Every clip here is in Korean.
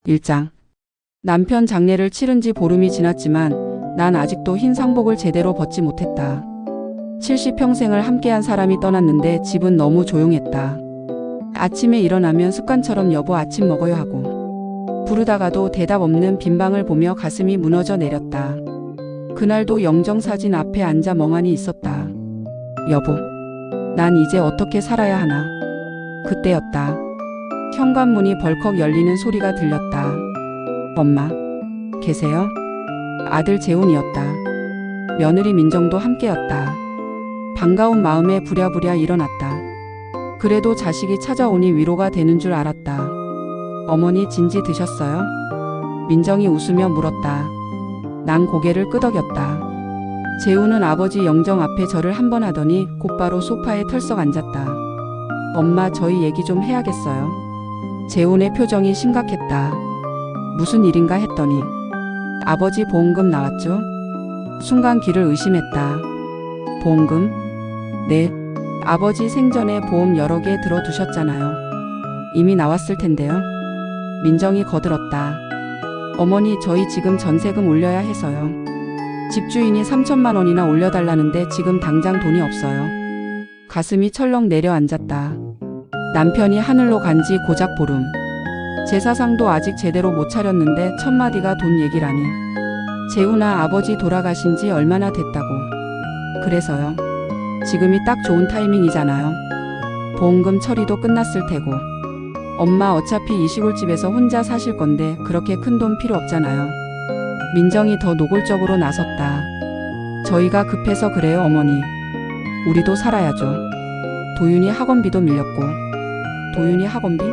1장. 남편 장례를 치른 지 보름이 지났지만 난 아직도 흰 상복을 제대로 벗지 못했다. 70평생을 함께한 사람이 떠났는데 집은 너무 조용했다. 아침에 일어나면 습관처럼 여보 아침 먹어요 하고 부르다가도 대답 없는 빈방을 보며 가슴이 무너져 내렸다. 그날도 영정사진 앞에 앉아 멍하니 있었다. 여보, 난 이제 어떻게 살아야 하나. 그때였다. 현관문이 벌컥 열리는 소리가 들렸다. 엄마, 계세요? 아들 재훈이었다. 며느리 민정도 함께였다. 반가운 마음에 부랴부랴 일어났다. 그래도 자식이 찾아오니 위로가 되는 줄 알았다. 어머니 진지 드셨어요? 민정이 웃으며 물었다. 난 고개를 끄덕였다. 재훈은 아버지 영정 앞에 절을 한 번 하더니 곧바로 소파에 털썩 앉았다. 엄마, 저희 얘기 좀 해야겠어요. 재훈의 표정이 심각했다. 무슨 일인가 했더니 아버지 보험금 나왔죠? 순간 귀를 의심했다. 보험금? 네. 아버지 생전에 보험 여러 개 들어두셨잖아요. 이미 나왔을 텐데요. 민정이 거들었다. 어머니, 저희 지금 전세금 올려야 해서요. 집주인이 3천만 원이나 올려달라는데 지금 당장 돈이 없어요. 가슴이 철렁 내려앉았다. 남편이 하늘로 간지 고작 보름. 제사상도 아직 제대로 못 차렸는데 첫마디가 돈 얘기라니. 재훈아, 아버지 돌아가신 지 얼마나 됐다고. 그래서요. 지금이 딱 좋은 타이밍이잖아요. 보험금 처리도 끝났을 테고. 엄마, 어차피 이 시골집에서 혼자 사실 건데 그렇게 큰 돈 필요 없잖아요. 민정이 더 노골적으로 나섰다. 저희가 급해서 그래요, 어머니. 우리도 살아야죠. 도윤이 학원비도 밀렸고. 도윤이 학원비?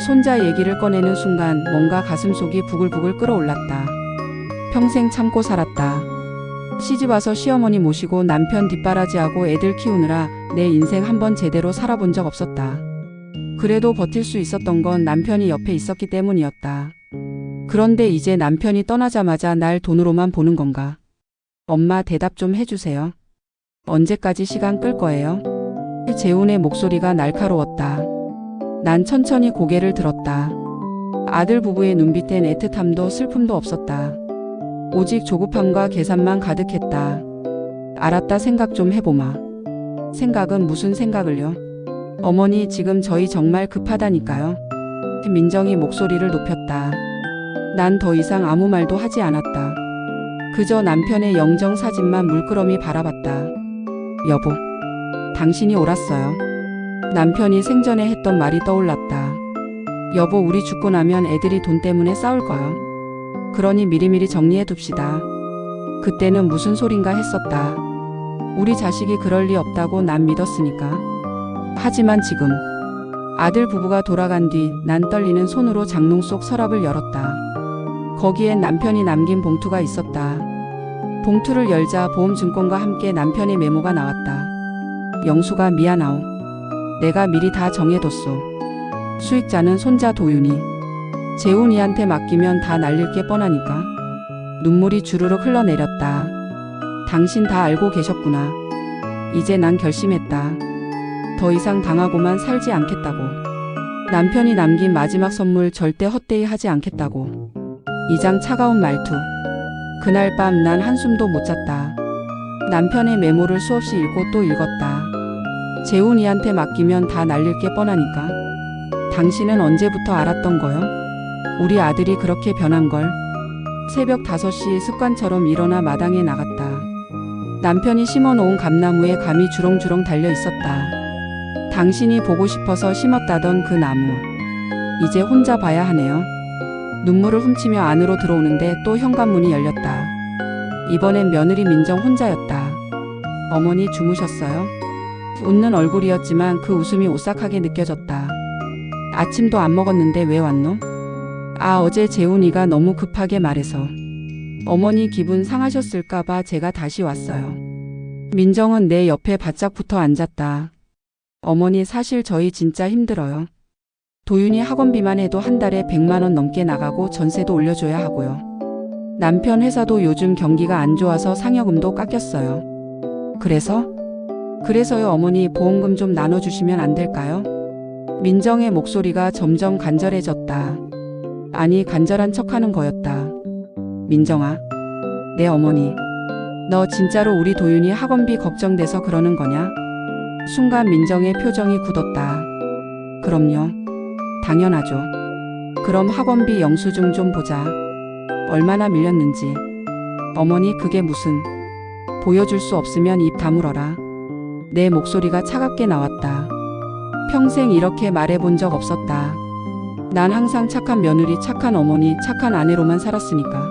손자 얘기를 꺼내는 순간 뭔가 가슴속이 부글부글 끓어올랐다. 평생 참고 살았다. 시집와서 시어머니 모시고 남편 뒷바라지하고 애들 키우느라 내 인생 한번 제대로 살아본 적 없었다. 그래도 버틸 수 있었던 건 남편이 옆에 있었기 때문이었다. 그런데 이제 남편이 떠나자마자 날 돈으로만 보는 건가? 엄마, 대답 좀 해주세요. 언제까지 시간 끌 거예요? 재훈의 목소리가 날카로웠다. 난 천천히 고개를 들었다. 아들 부부의 눈빛엔 애틋함도 슬픔도 없었다. 오직 조급함과 계산만 가득했다. 알았다, 생각 좀 해보마. 생각은 무슨 생각을요? 어머니, 지금 저희 정말 급하다니까요. 민정이 목소리를 높였다. 난 더 이상 아무 말도 하지 않았다. 그저 남편의 영정 사진만 물끄러미 바라봤다. 여보, 당신이 옳았어요. 남편이 생전에 했던 말이 떠올랐다. 여보, 우리 죽고 나면 애들이 돈 때문에 싸울 거요. 그러니 미리미리 정리해 둡시다. 그때는 무슨 소린가 했었다. 우리 자식이 그럴 리 없다고 난 믿었으니까. 하지만 지금 아들 부부가 돌아간 뒤 난 떨리는 손으로 장롱 속 서랍을 열었다. 거기엔 남편이 남긴 봉투가 있었다. 봉투를 열자 보험증권과 함께 남편의 메모가 나왔다. 영수가 미안하오. 내가 미리 다 정해뒀소. 수익자는 손자 도윤이. 재훈이한테 맡기면 다 날릴 게 뻔하니까. 눈물이 주르륵 흘러내렸다. 당신 다 알고 계셨구나. 이제 난 결심했다. 더 이상 당하고만 살지 않겠다고. 남편이 남긴 마지막 선물 절대 헛되이 하지 않겠다고. 이장 차가운 말투. 그날 밤 난 한숨도 못 잤다. 남편의 메모를 수없이 읽고 또 읽었다. 재훈이한테 맡기면 다 날릴 게 뻔하니까. 당신은 언제부터 알았던 거요? 우리 아들이 그렇게 변한 걸. 새벽 5시 습관처럼 일어나 마당에 나갔다. 남편이 심어놓은 감나무에 감이 주렁주렁 달려 있었다. 당신이 보고 싶어서 심었다던 그 나무. 이제 혼자 봐야 하네요. 눈물을 훔치며 안으로 들어오는데 또 현관문이 열렸다. 이번엔 며느리 민정 혼자였다. 어머니, 주무셨어요? 웃는 얼굴이었지만 그 웃음이 오싹하게 느껴졌다. 아침도 안 먹었는데 왜 왔노? 아, 어제 재훈이가 너무 급하게 말해서. 어머니 기분 상하셨을까봐 제가 다시 왔어요. 민정은 내 옆에 바짝 붙어 앉았다. 어머니, 사실 저희 진짜 힘들어요. 도윤이 학원비만 해도 한 달에 100만 원 넘게 나가고 전세도 올려줘야 하고요. 남편 회사도 요즘 경기가 안 좋아서 상여금도 깎였어요. 그래서요, 어머니, 보험금 좀 나눠주시면 안 될까요? 민정의 목소리가 점점 간절해졌다. 아니, 간절한 척하는 거였다. 민정아, 내 어머니. 너 진짜로 우리 도윤이 학원비 걱정돼서 그러는 거냐? 순간 민정의 표정이 굳었다. 그럼요. 당연하죠. 그럼 학원비 영수증 좀 보자. 얼마나 밀렸는지. 어머니, 그게 무슨. 보여줄 수 없으면 입 다물어라. 내 목소리가 차갑게 나왔다. 평생 이렇게 말해본 적 없었다. 난 항상 착한 며느리, 착한 어머니, 착한 아내로만 살았으니까.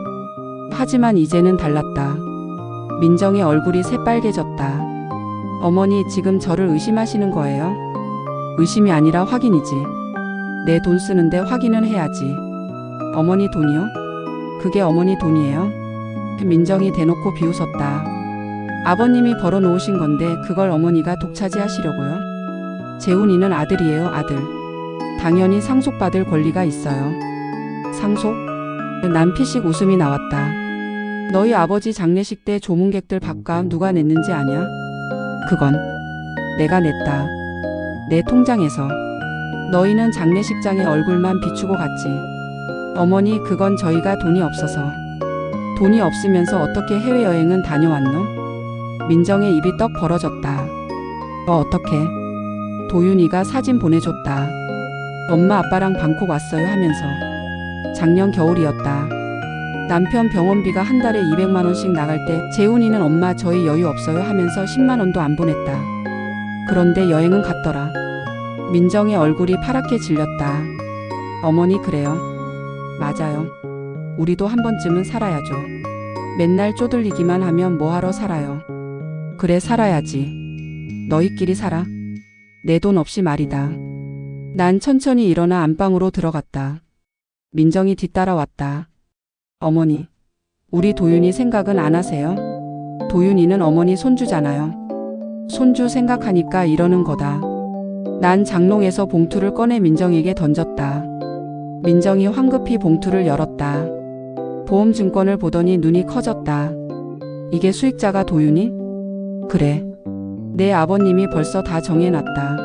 하지만 이제는 달랐다. 민정의 얼굴이 새빨개졌다. 어머니, 지금 저를 의심하시는 거예요? 의심이 아니라 확인이지. 내 돈 쓰는데 확인은 해야지. 어머니 돈이요? 그게 어머니 돈이에요? 민정이 대놓고 비웃었다. 아버님이 벌어놓으신 건데 그걸 어머니가 독차지하시려고요? 재훈이는 아들이에요, 아들. 당연히 상속받을 권리가 있어요. 상속? 난 피식 웃음이 나왔다. 너희 아버지 장례식 때 조문객들 밥값 누가 냈는지 아냐? 그건 내가 냈다. 내 통장에서. 너희는 장례식장에 얼굴만 비추고 갔지. 어머니, 그건 저희가 돈이 없어서. 돈이 없으면서 어떻게 해외여행은 다녀왔노? 민정의 입이 떡 벌어졌다. 어떻게? 도윤이가 사진 보내줬다. 엄마 아빠랑 방콕 왔어요 하면서. 작년 겨울이었다. 남편 병원비가 한 달에 200만 원씩 나갈 때 재훈이는 엄마 저희 여유 없어요 하면서 10만 원도 안 보냈다. 그런데 여행은 갔더라. 민정의 얼굴이 파랗게 질렸다. 어머니, 그래요. 맞아요. 우리도 한 번쯤은 살아야죠. 맨날 쪼들리기만 하면 뭐하러 살아요. 그래, 살아야지. 너희끼리 살아. 내 돈 없이 말이다. 난 천천히 일어나 안방으로 들어갔다. 민정이 뒤따라왔다. 어머니, 우리 도윤이 생각은 안 하세요? 도윤이는 어머니 손주잖아요. 손주 생각하니까 이러는 거다. 난 장롱에서 봉투를 꺼내 민정에게 던졌다. 민정이 황급히 봉투를 열었다. 보험증권을 보더니 눈이 커졌다. 이게 수익자가 도윤이? 그래. 내 아버님이 벌써 다 정해놨다.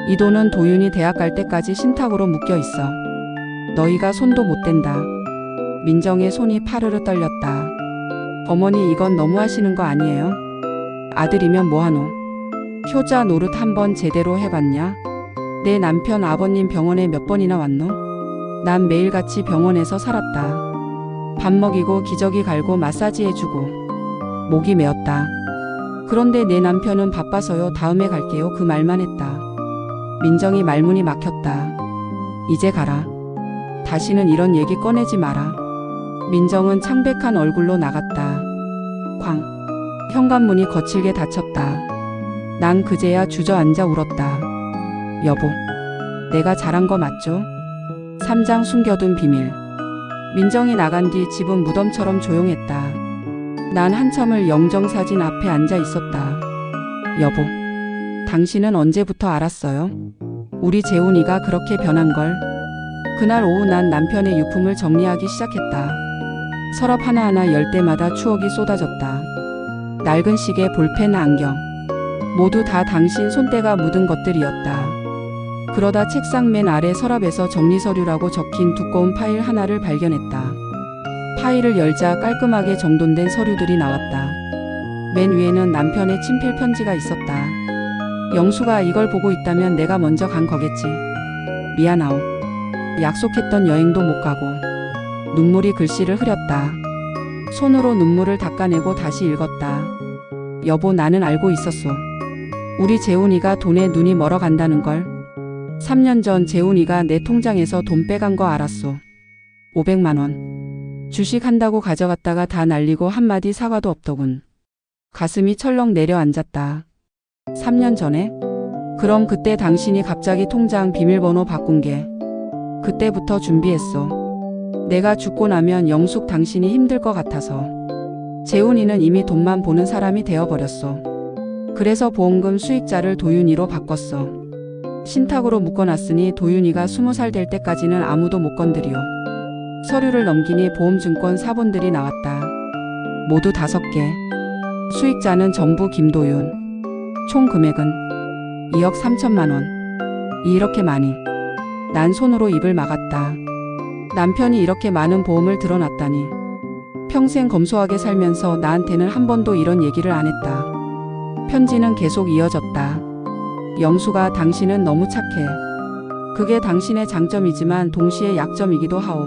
이 돈은 도윤이 대학 갈 때까지 신탁으로 묶여 있어. 너희가 손도 못 댄다. 민정의 손이 파르르 떨렸다. 어머니, 이건 너무 하시는 거 아니에요? 아들이면 뭐하노? 효자 노릇 한번 제대로 해봤냐? 내 남편 아버님 병원에 몇 번이나 왔노? 난 매일같이 병원에서 살았다. 밥 먹이고 기저귀 갈고 마사지 해주고. 목이 메었다. 그런데 내 남편은 바빠서요, 다음에 갈게요, 그 말만 했다. 민정이 말문이 막혔다. 이제 가라. 다시는 이런 얘기 꺼내지 마라. 민정은 창백한 얼굴로 나갔다. 쾅. 현관문이 거칠게 닫혔다. 난 그제야 주저앉아 울었다. 여보, 내가 잘한 거 맞죠? 3장 숨겨둔 비밀. 민정이 나간 뒤 집은 무덤처럼 조용했다. 난 한참을 영정사진 앞에 앉아 있었다. 여보, 당신은 언제부터 알았어요? 우리 재훈이가 그렇게 변한 걸. 그날 오후 난 남편의 유품을 정리하기 시작했다. 서랍 하나하나 열 때마다 추억이 쏟아졌다. 낡은 시계, 볼펜, 안경. 모두 다 당신 손때가 묻은 것들이었다. 그러다 책상 맨 아래 서랍에서 정리서류라고 적힌 두꺼운 파일 하나를 발견했다. 파일을 열자 깔끔하게 정돈된 서류들이 나왔다. 맨 위에는 남편의 친필 편지가 있었다. 영수가 이걸 보고 있다면 내가 먼저 간 거겠지. 미안하오. 약속했던 여행도 못 가고. 눈물이 글씨를 흐렸다. 손으로 눈물을 닦아내고 다시 읽었다. 여보, 나는 알고 있었어. 우리 재훈이가 돈에 눈이 멀어 간다는 걸. 3년 전 재훈이가 내 통장에서 돈 빼간 거 알았어. 500만 원. 주식 한다고 가져갔다가 다 날리고 한마디 사과도 없더군. 가슴이 철렁 내려앉았다. 3년 전에? 그럼 그때 당신이 갑자기 통장 비밀번호 바꾼 게 그때부터 준비했어. 내가 죽고 나면 영숙 당신이 힘들 것 같아서. 재훈이는 이미 돈만 보는 사람이 되어버렸어. 그래서 보험금 수익자를 도윤이로 바꿨어. 신탁으로 묶어놨으니 도윤이가 20살 될 때까지는 아무도 못 건드려. 서류를 넘기니 보험증권 사본들이 나왔다. 모두 5개. 수익자는 전부 김도윤. 총 금액은 2억 3천만 원. 이렇게 많이. 난 손으로 입을 막았다. 남편이 이렇게 많은 보험을 들어놨다니. 평생 검소하게 살면서 나한테는 한 번도 이런 얘기를 안 했다. 편지는 계속 이어졌다. 영수가 당신은 너무 착해. 그게 당신의 장점이지만 동시에 약점이기도 하오.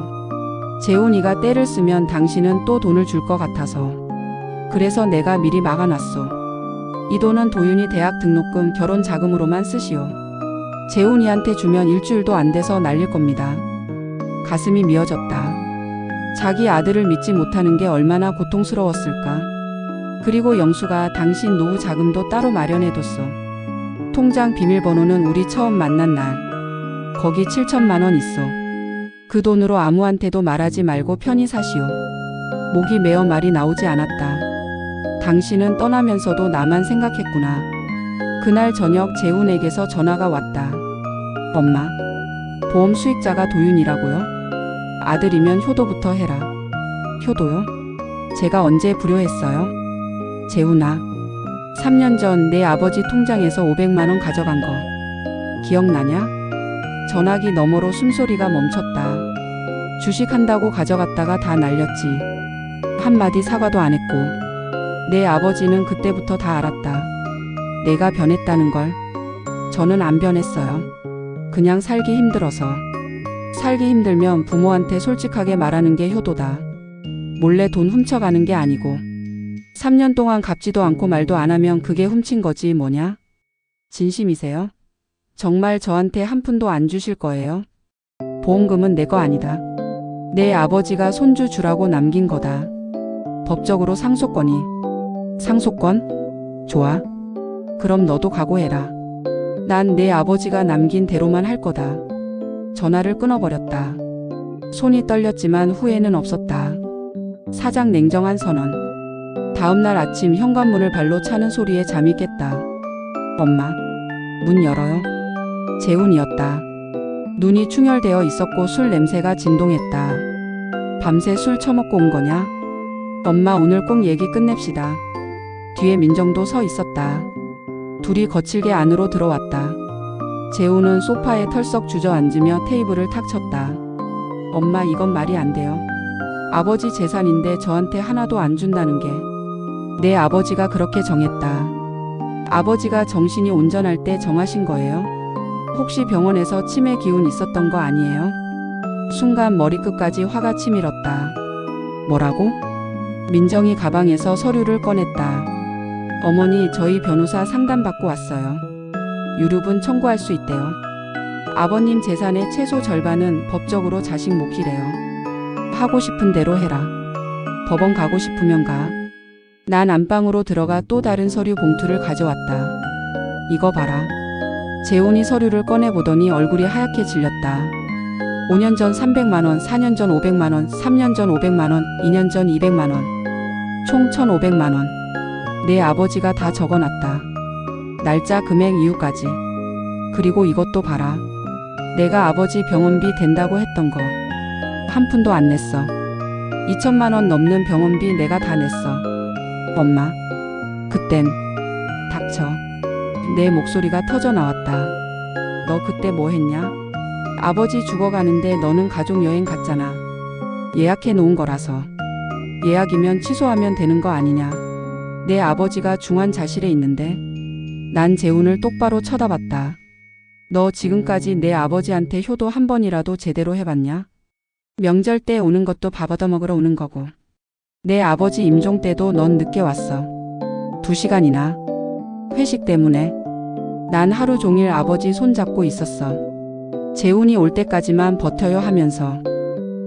재훈이가 때를 쓰면 당신은 또 돈을 줄 것 같아서. 그래서 내가 미리 막아놨소. 이 돈은 도윤이 대학 등록금 결혼 자금으로만 쓰시오. 재훈이한테 주면 일주일도 안 돼서 날릴 겁니다. 가슴이 미어졌다. 자기 아들을 믿지 못하는 게 얼마나 고통스러웠을까. 그리고 영수가 당신 노후 자금도 따로 마련해뒀어. 통장 비밀번호는 우리 처음 만난 날. 거기 7천만 원 있어. 그 돈으로 아무한테도 말하지 말고 편히 사시오. 목이 메어 말이 나오지 않았다. 당신은 떠나면서도 나만 생각했구나. 그날 저녁 재훈에게서 전화가 왔다. 엄마, 보험 수익자가 도윤이라고요? 아들이면 효도부터 해라. 효도요? 제가 언제 불효했어요? 재훈아, 3년 전 내 아버지 통장에서 500만 원 가져간 거 기억나냐? 전화기 너머로 숨소리가 멈췄다. 주식한다고 가져갔다가 다 날렸지. 한마디 사과도 안 했고. 내 아버지는 그때부터 다 알았다. 내가 변했다는 걸. 저는 안 변했어요. 그냥 살기 힘들어서. 살기 힘들면 부모한테 솔직하게 말하는 게 효도다. 몰래 돈 훔쳐가는 게 아니고. 3년 동안 갚지도 않고 말도 안 하면 그게 훔친 거지 뭐냐? 진심이세요? 정말 저한테 한 푼도 안 주실 거예요? 보험금은 내 거 아니다. 내 아버지가 손주 주라고 남긴 거다. 법적으로 상속권이. 상속권? 좋아. 그럼 너도 각오해라. 난 내 아버지가 남긴 대로만 할 거다. 전화를 끊어버렸다. 손이 떨렸지만 후회는 없었다. 사장 냉정한 선언. 다음날 아침 현관문을 발로 차는 소리에 잠이 깼다. 엄마, 문 열어요. 재훈이었다. 눈이 충혈되어 있었고 술 냄새가 진동했다. 밤새 술 처먹고 온 거냐? 엄마 오늘 꼭 얘기 끝냅시다. 뒤에 민정도 서 있었다. 둘이 거칠게 안으로 들어왔다. 재훈은 소파에 털썩 주저앉으며 테이블을 탁 쳤다. 엄마 이건 말이 안 돼요. 아버지 재산인데 저한테 하나도 안 준다는 게. 내 아버지가 그렇게 정했다. 아버지가 정신이 온전할 때 정하신 거예요? 혹시 병원에서 치매 기운 있었던 거 아니에요? 순간 머리끝까지 화가 치밀었다. 뭐라고? 민정이 가방에서 서류를 꺼냈다. 어머니 저희 변호사 상담받고 왔어요. 유류분 청구할 수 있대요. 아버님 재산의 최소 절반은 법적으로 자식 몫이래요. 하고 싶은 대로 해라. 법원 가고 싶으면 가. 난 안방으로 들어가 또 다른 서류 봉투를 가져왔다. 이거 봐라. 재훈이 서류를 꺼내보더니 얼굴이 하얗게 질렸다. 5년 전 300만 원, 4년 전 500만 원, 3년 전 500만 원, 2년 전 200만 원. 총 1,500만 원. 내 아버지가 다 적어놨다. 날짜, 금액, 이유까지. 그리고 이것도 봐라. 내가 아버지 병원비 된다고 했던 거. 한 푼도 안 냈어. 2천만 원 넘는 병원비 내가 다 냈어. 엄마. 그땐. 닥쳐. 내 목소리가 터져 나왔다. 너 그때 뭐 했냐? 아버지 죽어가는데 너는 가족여행 갔잖아. 예약해 놓은 거라서. 예약이면 취소하면 되는 거 아니냐. 내 아버지가 중환자실에 있는데. 난 재훈을 똑바로 쳐다봤다. 너 지금까지 내 아버지한테 효도 한 번이라도 제대로 해봤냐? 명절 때 오는 것도 밥 얻어먹으러 오는 거고. 내 아버지 임종 때도 넌 늦게 왔어. 2시간이나. 회식 때문에. 난 하루 종일 아버지 손잡고 있었어. 재훈이 올 때까지만 버텨요 하면서.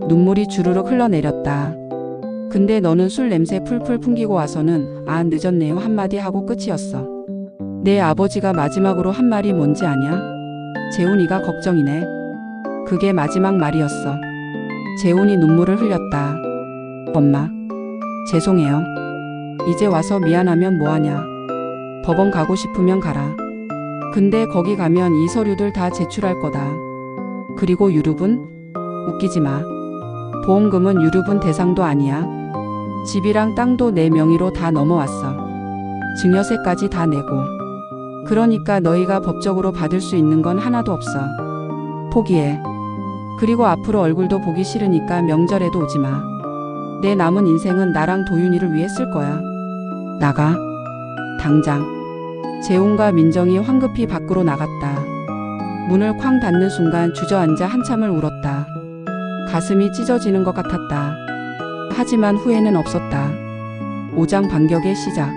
눈물이 주르륵 흘러내렸다. 근데 너는 술 냄새 풀풀 풍기고 와서는 아 늦었네요 한마디 하고 끝이었어. 내 아버지가 마지막으로 한 말이 뭔지 아냐? 재훈이가 걱정이네. 그게 마지막 말이었어. 재훈이 눈물을 흘렸다. 엄마. 죄송해요. 이제 와서 미안하면 뭐하냐. 법원 가고 싶으면 가라. 근데 거기 가면 이 서류들 다 제출할 거다. 그리고 유류분? 웃기지 마. 보험금은 유류분 대상도 아니야. 집이랑 땅도 내 명의로 다 넘어왔어. 증여세까지 다 내고. 그러니까 너희가 법적으로 받을 수 있는 건 하나도 없어. 포기해. 그리고 앞으로 얼굴도 보기 싫으니까 명절에도 오지 마. 내 남은 인생은 나랑 도윤이를 위해 쓸 거야. 나가. 당장. 재훈과 민정이 황급히 밖으로 나갔다. 문을 쾅 닫는 순간 주저앉아 한참을 울었다. 가슴이 찢어지는 것 같았다. 하지만 후회는 없었다. 오장 반격의 시작.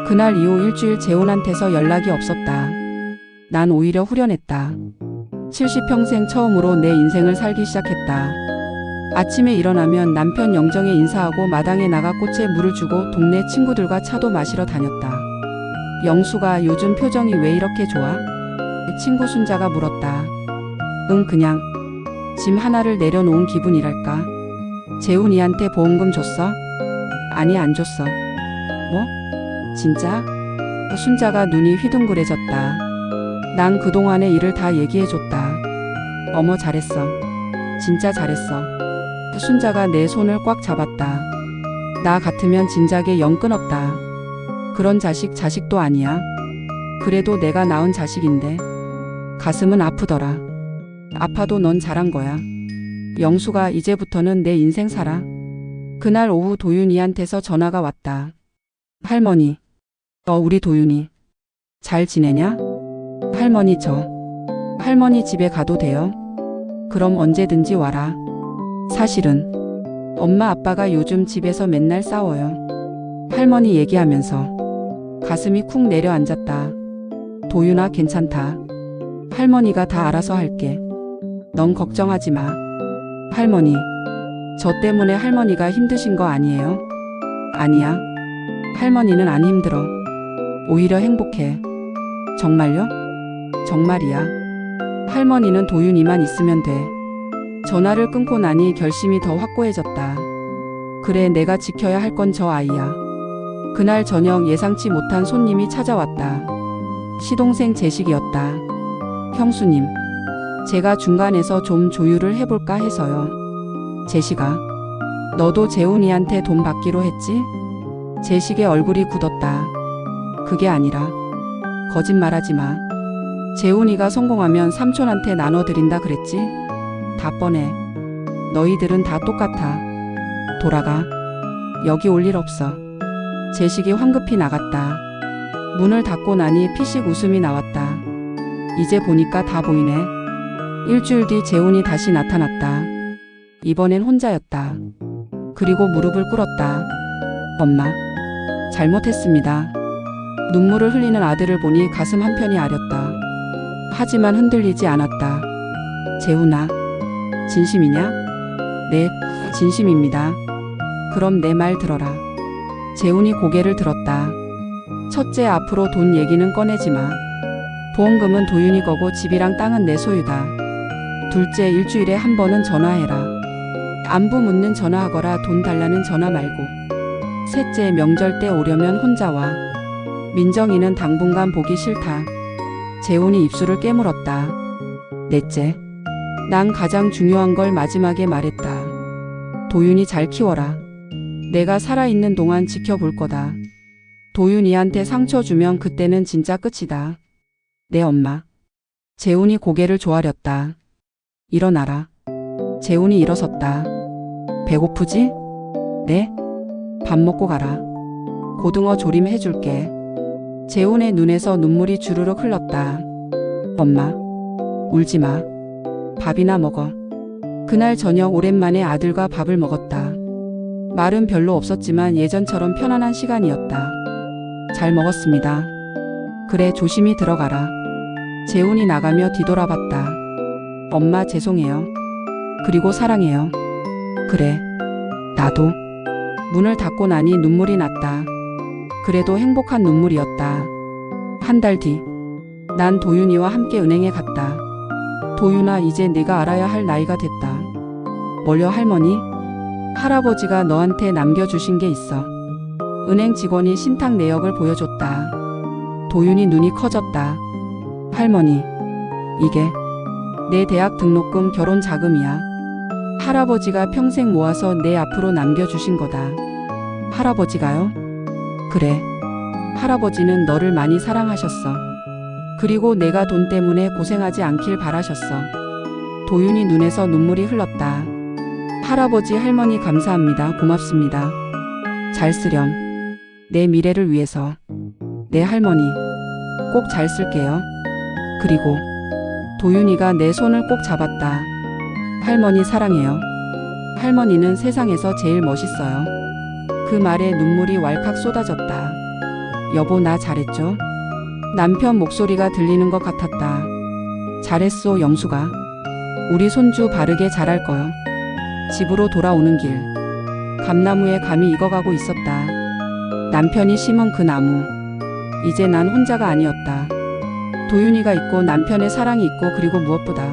그날 이후 일주일 재훈한테서 연락이 없었다. 난 오히려 후련했다. 70평생 처음으로 내 인생을 살기 시작했다. 아침에 일어나면 남편 영정에 인사하고 마당에 나가 꽃에 물을 주고 동네 친구들과 차도 마시러 다녔다. 영수가 요즘 표정이 왜 이렇게 좋아? 친구 순자가 물었다. 응, 그냥 짐 하나를 내려놓은 기분이랄까. 재훈이한테 보험금 줬어? 아니, 안 줬어. 뭐? 진짜? 순자가 눈이 휘둥그레졌다. 난 그동안의 일을 다 얘기해줬다. 어머, 잘했어. 진짜 잘했어. 순자가 내 손을 꽉 잡았다. 나 같으면 진작에 영 끊었다. 그런 자식도 아니야. 그래도 내가 낳은 자식인데. 가슴은 아프더라. 아파도 넌 잘한 거야. 영수가 이제부터는 내 인생 살아. 그날 오후 도윤이한테서 전화가 왔다. 할머니. 우리 도윤이. 잘 지내냐? 할머니 할머니 집에 가도 돼요? 그럼 언제든지 와라. 사실은 엄마 아빠가 요즘 집에서 맨날 싸워요. 할머니 얘기하면서 가슴이 쿵 내려앉았다. 도윤아, 괜찮다. 할머니가 다 알아서 할게. 넌 걱정하지 마. 할머니, 저 때문에 할머니가 힘드신 거 아니에요? 아니야. 할머니는 안 힘들어. 오히려 행복해. 정말요? 정말이야. 할머니는 도윤이만 있으면 돼. 전화를 끊고 나니 결심이 더 확고해졌다. 그래, 내가 지켜야 할 건 저 아이야. 그날 저녁 예상치 못한 손님이 찾아왔다. 시동생 재식이었다. 형수님, 제가 중간에서 좀 조율을 해볼까 해서요. 재식아, 너도 재훈이한테 돈 받기로 했지? 재식의 얼굴이 굳었다. 그게 아니라. 거짓말하지 마. 재훈이가 성공하면 삼촌한테 나눠드린다 그랬지? 다 뻔해. 너희들은 다 똑같아. 돌아가. 여기 올 일 없어. 재식이 황급히 나갔다. 문을 닫고 나니 피식 웃음이 나왔다. 이제 보니까 다 보이네. 일주일 뒤 재훈이 다시 나타났다. 이번엔 혼자였다. 그리고 무릎을 꿇었다. 엄마, 잘못했습니다. 눈물을 흘리는 아들을 보니 가슴 한편이 아렸다. 하지만 흔들리지 않았다. 재훈아, 진심이냐? 네, 진심입니다. 그럼 내 말 들어라. 재훈이 고개를 들었다. 첫째, 앞으로 돈 얘기는 꺼내지 마. 보험금은 도윤이 거고 집이랑 땅은 내 소유다. 둘째, 일주일에 한 번은 전화해라. 안부 묻는 전화하거라. 돈 달라는 전화 말고. 셋째, 명절 때 오려면 혼자 와. 민정이는 당분간 보기 싫다. 재훈이 입술을 깨물었다. 넷째, 난 가장 중요한 걸 마지막에 말했다. 도윤이 잘 키워라. 내가 살아있는 동안 지켜볼 거다. 도윤이한테 상처 주면 그때는 진짜 끝이다. 내 엄마. 재훈이 고개를 조아렸다. 일어나라. 재훈이 일어섰다. 배고프지? 네? 밥 먹고 가라. 고등어 조림 해줄게. 재훈의 눈에서 눈물이 주르륵 흘렀다. 엄마, 울지 마. 밥이나 먹어. 그날 저녁 오랜만에 아들과 밥을 먹었다. 말은 별로 없었지만 예전처럼 편안한 시간이었다. 잘 먹었습니다. 그래, 조심히 들어가라. 재훈이 나가며 뒤돌아봤다. 엄마, 죄송해요. 그리고 사랑해요. 그래, 나도. 문을 닫고 나니 눈물이 났다. 그래도 행복한 눈물이었다. 한 달 뒤, 난 도윤이와 함께 은행에 갔다. 도윤아, 이제 네가 알아야 할 나이가 됐다. 뭘요, 할머니? 할아버지가 너한테 남겨주신 게 있어. 은행 직원이 신탁 내역을 보여줬다. 도윤이 눈이 커졌다. 할머니, 이게 내 대학 등록금, 결혼 자금이야. 할아버지가 평생 모아서 내 앞으로 남겨주신 거다. 할아버지가요? 그래. 할아버지는 너를 많이 사랑하셨어. 그리고 내가 돈 때문에 고생하지 않길 바라셨어. 도윤이 눈에서 눈물이 흘렀다. 할아버지 할머니 감사합니다. 고맙습니다. 잘 쓰렴. 내 미래를 위해서. 네 할머니. 꼭 잘 쓸게요. 그리고 도윤이가 내 손을 꼭 잡았다. 할머니 사랑해요. 할머니는 세상에서 제일 멋있어요. 그 말에 눈물이 왈칵 쏟아졌다. 여보 나 잘했죠? 남편 목소리가 들리는 것 같았다. 잘했소 영수가. 우리 손주 바르게 자랄 거요. 집으로 돌아오는 길. 감나무에 감이 익어가고 있었다. 남편이 심은 그 나무. 이제 난 혼자가 아니었다. 도윤이가 있고 남편의 사랑이 있고 그리고 무엇보다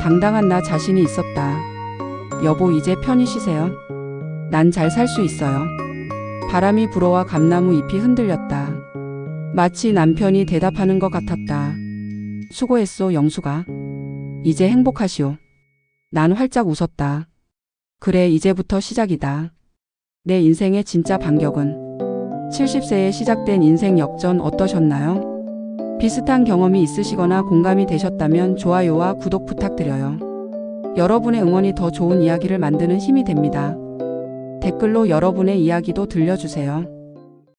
당당한 나 자신이 있었다. 여보 이제 편히 쉬세요. 난 잘 살 수 있어요. 바람이 불어와 감나무 잎이 흔들렸다. 마치 남편이 대답하는 것 같았다. 수고했소 영수가. 이제 행복하시오. 난 활짝 웃었다. 그래 이제부터 시작이다. 내 인생의 진짜 반격은. 70세에 시작된 인생 역전 어떠셨나요? 비슷한 경험이 있으시거나 공감이 되셨다면 좋아요와 구독 부탁드려요. 여러분의 응원이 더 좋은 이야기를 만드는 힘이 됩니다. 댓글로 여러분의 이야기도 들려주세요.